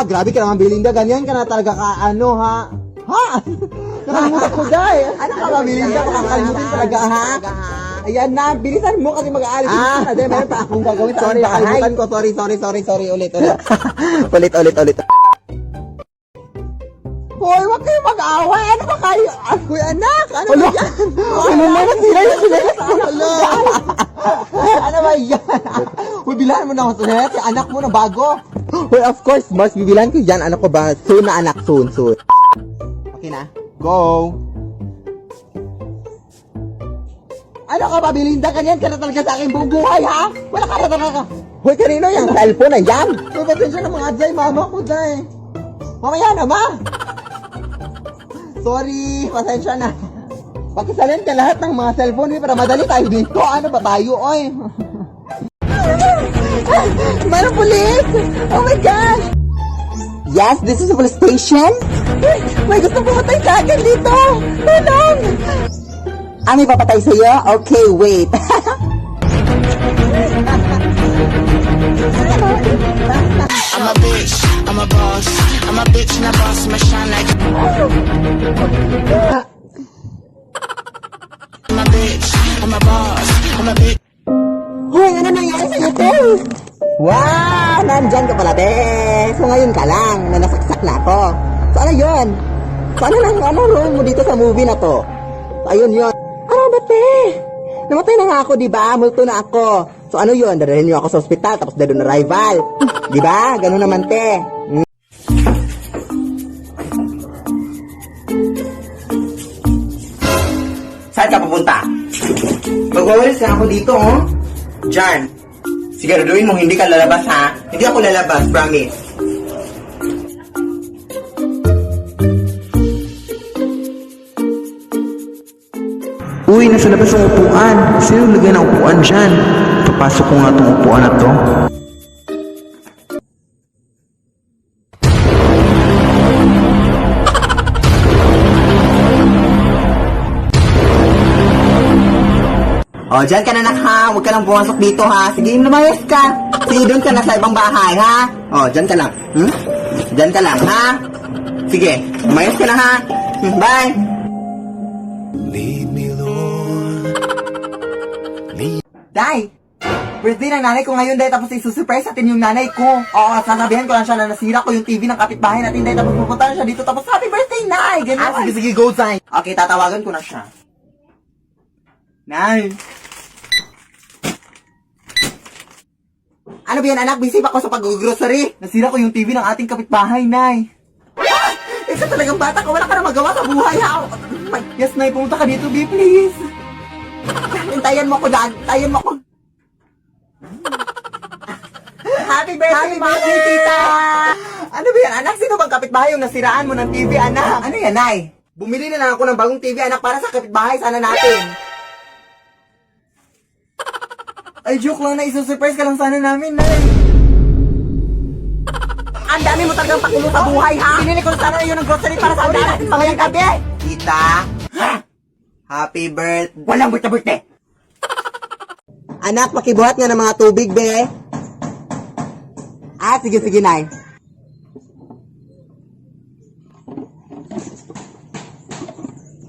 Grabe ka naman, Belinda. Ganyan ka na talaga ka, ano, ha? Ha? Nakalimutan ko, Day. Ano ka ba, Belinda? Makakalimutan talaga, ha? Ayan na, bilisan mo kasi mag-aalis. Day, meron pa akong gagawin. Sorry, nakalimutan ko. Sorry. Ulit. ulit. Hoy, wag kayo mag-away. Ano ba kayo? Hoy, anak. Ano ba yan? Ano naman sila? Ano ba yan? Hoy, bilahan mo na ako sa si anak mo na bago. Hoy, of course, mas bibilan ko yan. Ano ko ba? Soon na anak, soon. Okay na? Go! Ano ka ba, Belinda? Ganyan ka na talaga sa aking buong buhay, ha? Wala ka na talaga. Hoy, kanino yung cellphone na yan? Hoy, pasensya na mga Jay, mama ko, Jay. Mamaya na, ma! Sorry, pasensya na. Pakisalin ka lahat ng mga cellphone, para madali tayo dito. Ano ba tayo, oy? Manong pulis! Oh my gosh! Yes, this is a police station? May gusto pumatay sa akin dito! Tulong! May papatay sa'yo? Okay, wait. I'm a bitch, I'm a boss. I'm a bitch and a boss, I'm a shine like I'm a bitch, I'm a boss. I'm a bitch. Hoy, ano nangyari sa'yo, te? Wow, nandyan ka pala, te. So ngayon ka lang, na nasaksak na ako. So ano yun? So ano role mo dito sa movie na to? So ayun yun. Ano ba, te? Namatay na nga ako, di ba? Multo na ako. So ano yun? Dadalhin niyo ako sa ospital, tapos dadun na rival. Di ba? Ganun naman, te. Saan ka pupunta? Magwawalis na ako dito, oh. Diyan. Siguraduhin mong hindi ka lalabas, ha? Hindi ako lalabas, promise. Uy, nasa labas ang upuan. Sino lagyan ng upuan dyan? Papasok ko nga itong upuan na to. Dyan ka na, nak, ha? Huwag ka lang pumasok dito, ha? Sige, lumayas ka. Sige, doon ka na sa ibang bahay, ha? Dyan ka lang. Dyan ka lang, ha? Sige, lumayas ka na, ha? Bye! Day! Birthday ng nanay ko ngayon, Day, tapos isusurprise natin yung nanay ko. Oo, sasabihan ko lang siya na nasira ko yung TV ng kapitbahay natin, Day, tapos pupunta siya dito, tapos happy birthday, Nay! Ganun. Sige, go, Day. Okay, tatawagan ko na siya. Nay! Ano ba yan, anak? Busy pa ako sa pag-grocery. Nasira ko yung TV ng ating kapitbahay, Nay. Isa talagang bata ka, wala ka na magawa sa buhay, ha? Yes, Nay, pumunta ka dito, B, please. Hintayan mo ko, Dad. Hintayan mo ko. Happy birthday, tita! Ano ba yan, anak? Sino bang kapitbahay yung nasiraan mo ng TV, anak? Ano yan, Nay? Bumili na lang ako ng bagong TV, anak, para sa kapitbahay sana natin. Ay, joke lang na, isusurprise ka lang sana namin, Nay. Ang dami mo talagang pakulo sa buhay, ha? Pinili ko sana yun ng grocery para sa ulit natin pangayang gabi. Tita, happy birthday. Walang birthday. Anak, pakibuhat nga ng mga tubig, be. Sige, Nay.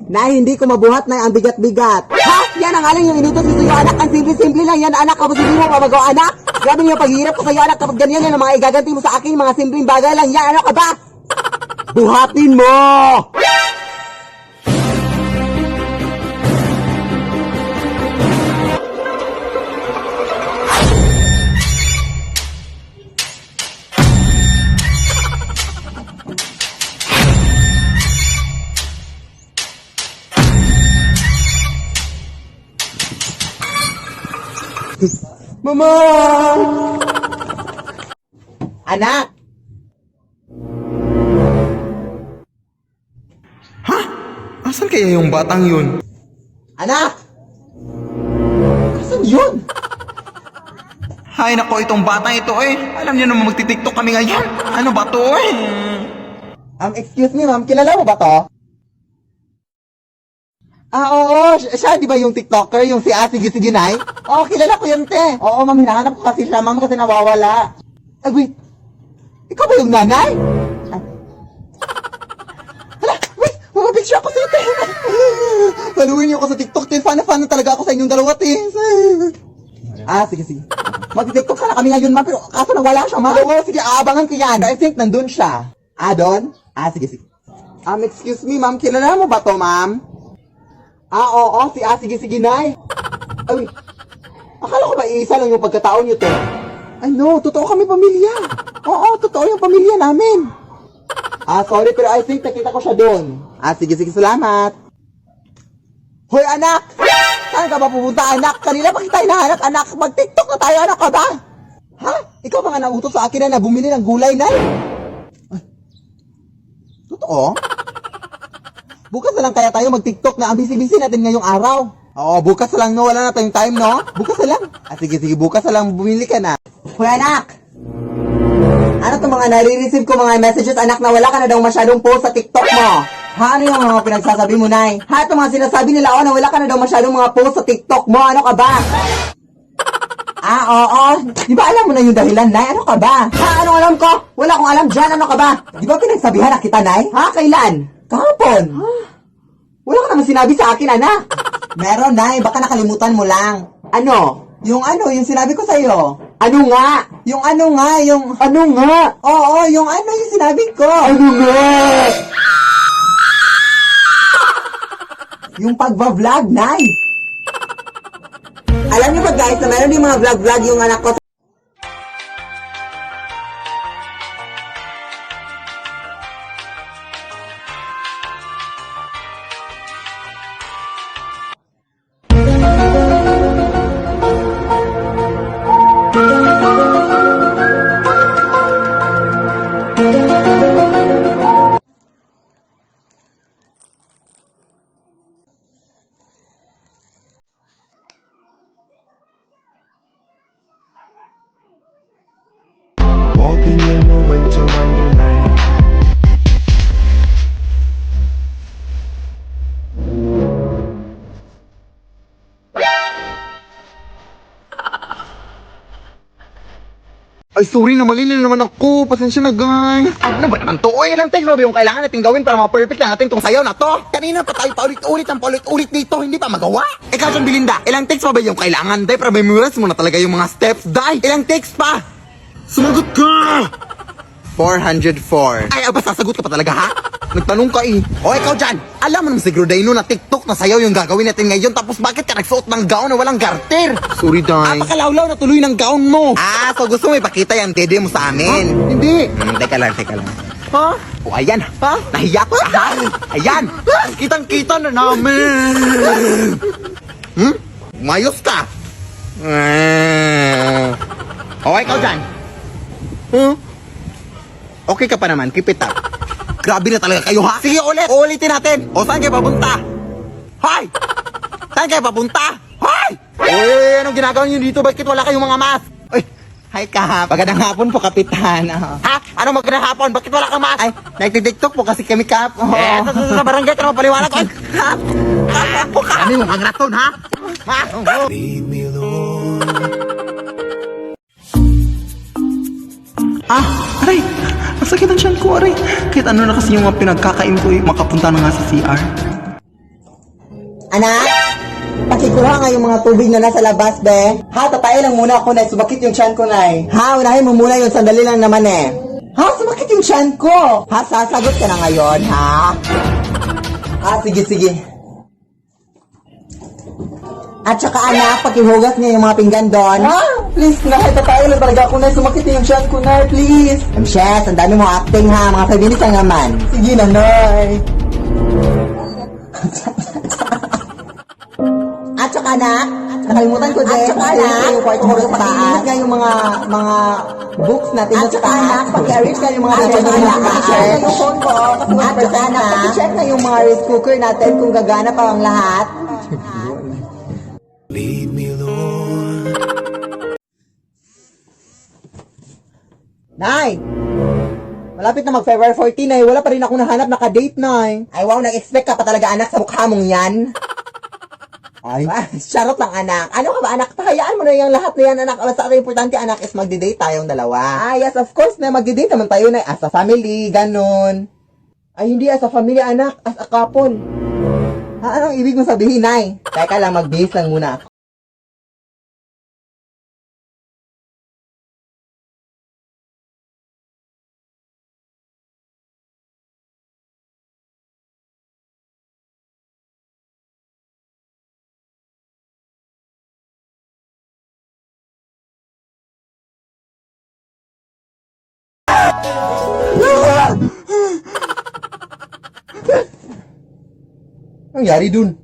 Nay, hindi ko mabuhat, Nay, ang bigat-bigat. Ha? Yan ang aling yung inutos ko sa'yo, anak. Ang simple-simple lang yan, anak. Kapag hindi mo mamagawa, anak. Grabe yung paghihirap ko sa'yo, anak. Kapag ganyan yan, ang mga igaganti mo sa akin, mga simpleng bagay lang yan. Ano ka ba? Buhatin mo! Mama! Anak! Asan kaya yung batang yun? Anak! Asan yun? Hay nako, itong batang ito eh. Alam niyo naman magti-tiktok kami ngayon. Ano ba to eh? Excuse me, ma'am. Kilala mo ba to? Oo. Siya, di ba yung TikToker? Yung si Sige, Nay? Oo, kilala ko yun, te. Oo, ma'am. Hinahanap ko kasi siya, ma'am, kasi nawawala. Ay, wait. Ikaw ba yung nanay? Hala, wait! Mababitch ako sa ito! Paluin niyo ako sa TikTok, tin. Fan na talaga ako sa inyong dalawa, tin. Sige. Mag-TikTok sana kami ngayon, ma'am. Pero kaso nang wala siya, ma'am. Oo, sige, aabangan ko yan. I think nandun siya. Doon? Sige. Excuse me, ma'am. Kilala mo ba to, ma'am? Oo. Sige, nay. Ay, akala ko ba isa lang yung pagkataon niyo, te? Ay, no. Totoo kami pamilya. Oo, totoo yung pamilya namin. Sorry, pero I think nakita ko siya doon. Sige, salamat. Hoy, anak! Saan ka ba pupunta, anak? Kanina pa kita hinahanap, anak. Mag-TikTok na tayo, anak ka ba? Ha? Ikaw ba nga nautos sa akin na bumili ng gulay, nay? Ay, totoo? Bukas na lang kaya tayo mag-TikTok na ang busy-busy natin ngayong araw. Oo, bukas na lang, no? Wala na tayong time, no? Bukas na lang. Sige, bukas na lang bumili ka na. Hoy, anak! Ano itong mga nare-receive ko mga messages, anak, na wala ka na daw masyadong post sa TikTok mo? Ha? Ano yung mga pinagsasabi mo, nay? Ha? Itong mga sinasabi nila, na wala ka na daw masyadong mga post sa TikTok mo. Ano ka ba? Oo. Di ba alam mo na yung dahilan, nay? Ano ka ba? Ha? Anong alam ko? Wala akong alam dyan. Ano ka ba? Di ba pinagsabihan na kita, nay? Ha? Kailan? Kahapon. Wala ka naman sinabi sa akin, anak. Meron, nay. Baka nakalimutan mo lang. Ano? Yung sinabi ko sa'yo. Ano nga? Yung ano nga? Oo, yung sinabi ko. Ano nga? Yung pagba-vlog, nay. Alam niyo ba guys, na meron yung mga vlog yung anak ko. Walking in the winter wonderland. Ay, sorry na, mali na naman ako. Pasensya na, guys. Ano ba naman to? Ilang take ba yung kailangan natin gawin para ma-perfect lang natin tong sayaw na to? Kanina pa tayo paulit-ulit dito, hindi pa magawa. Ikaw dyan, Belinda, ilang takes pa ba yung kailangan, day? Para memorize mo na talaga yung mga steps, day. Ilang takes pa? Sumagot ka! 404. Ay, aba, sasagot ka pa talaga, ha? Nagtanong ka eh. O, ikaw dyan, alam mo naman siguro, Dino, na TikTok na sayaw yung gagawin natin ngayon. Tapos bakit ka nagsuot ng gown na walang garter? Sorry, Day. Pakalawlaw na tuloy ng gown mo. So gusto mo ipakita yung dede mo sa amin? Hindi. Teka lang. Ha? O, ayan. Ha? Nahiya ko, ha? Ayan. Kitang-kita na namin. Mayos ka. O, ikaw dyan. Okay ka pa naman, keep it up. Grabe na talaga kayo, ha? Sige, ulitin natin. O, saan kayo papunta? Hoy! Saan kayo papunta? Hoy! Uy, anong ginagawa niyo dito? Bakit wala kayong mga mask? Uy, hi, Kap. Magandang hapon po, Kapitan. Ha? Anong magandang hapon? Bakit wala kang mask? Ay, nagtitiktok po kasi kami, Kap. Sa barangay ka naman paliwanag. Ay, Kap! Kap po, Kap! Kami mo kang raton, ha? Ha? Leave me alone. Aray! Masakit ang tiyan ko, aray. Kahit ano na kasi yung mga pinagkakain ko, makapunta na nga sa CR. Anak, pakikuha nga yung mga tubig na nasa labas, be. Ha, tatay lang muna ako, Nay. Sumakit yung tiyan ko, Nay. Ha, unahin mo muna yung sandali lang naman, eh. Ha, sumakit yung tiyan ko. Ha, sasagot ka na ngayon, ha? Sige. At saka, anak, pakihugas niya yung mga pinggan doon. Ha? Please, Nay. Tatay lang talaga ako, Nay. Sumakit yung tiyan ko, Nay. Please. Shes, ang dami mo acting, ha. Mga 5 minutes lang naman. Sige na, Nay. At saka na, nakalimutan ko din. At saka na, yung kwarto mo sa taas. Nga yung mga books natin sa taas. At saka na, paki-arrange ka yung mga books natin sa taas. Yung phone ko. At saka na, paki-check na yung mga rice cooker natin kung gagana pa ang lahat. Leave me alone. Nay! Malapit na mag-February 14, Nay. Wala pa rin ako nahanap naka-date, Nay. Ay, wow, nag-expect ka pa talaga, anak, sa mukha mong yan. Ay, charot lang anak. Ano ka ba anak? Hayaan mo na yung lahat na yan anak. Basta ang importante anak is magdi-date tayong dalawa. Ah, yes, of course na magdi-date naman tayo na as a family, ganun. Ay, hindi as a family anak, as a couple. Ha, anong ibig mo sabihin, Nay? Teka lang, mag-base lang muna ako. Nangyari dun?